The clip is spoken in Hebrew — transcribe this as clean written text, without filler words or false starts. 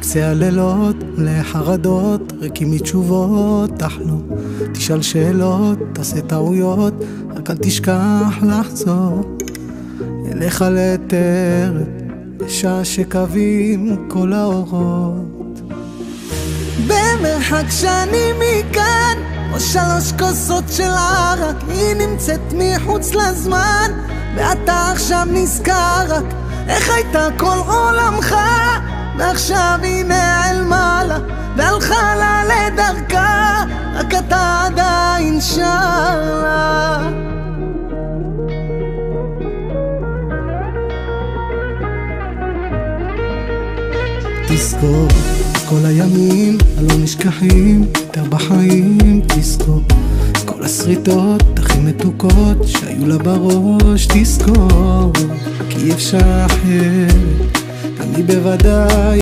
בקצה הלילות לחרדות, ריקים מתשובות, תחלום, תשאל שאלות, תעשה טעויות, רק אל תשכח לחזור אליך לתרת, בשעה שקווים כל האורות. במרחק שני מכאן, או 3 כוסות של ערק, היא נמצאת מחוץ לזמן, ואתה עכשיו נזכר רק איך הייתה כל עולמך, ועכשיו היא נעלמה לה והלכה לה לדרכה, רק אתה עדיין שרה. תזכור כל הימים הלא נשכחים יותר בחיים, תזכור כל הסריטות הכי מתוקות שהיו לה בראש, תזכור כי אפשר אחרת, אני בוודאי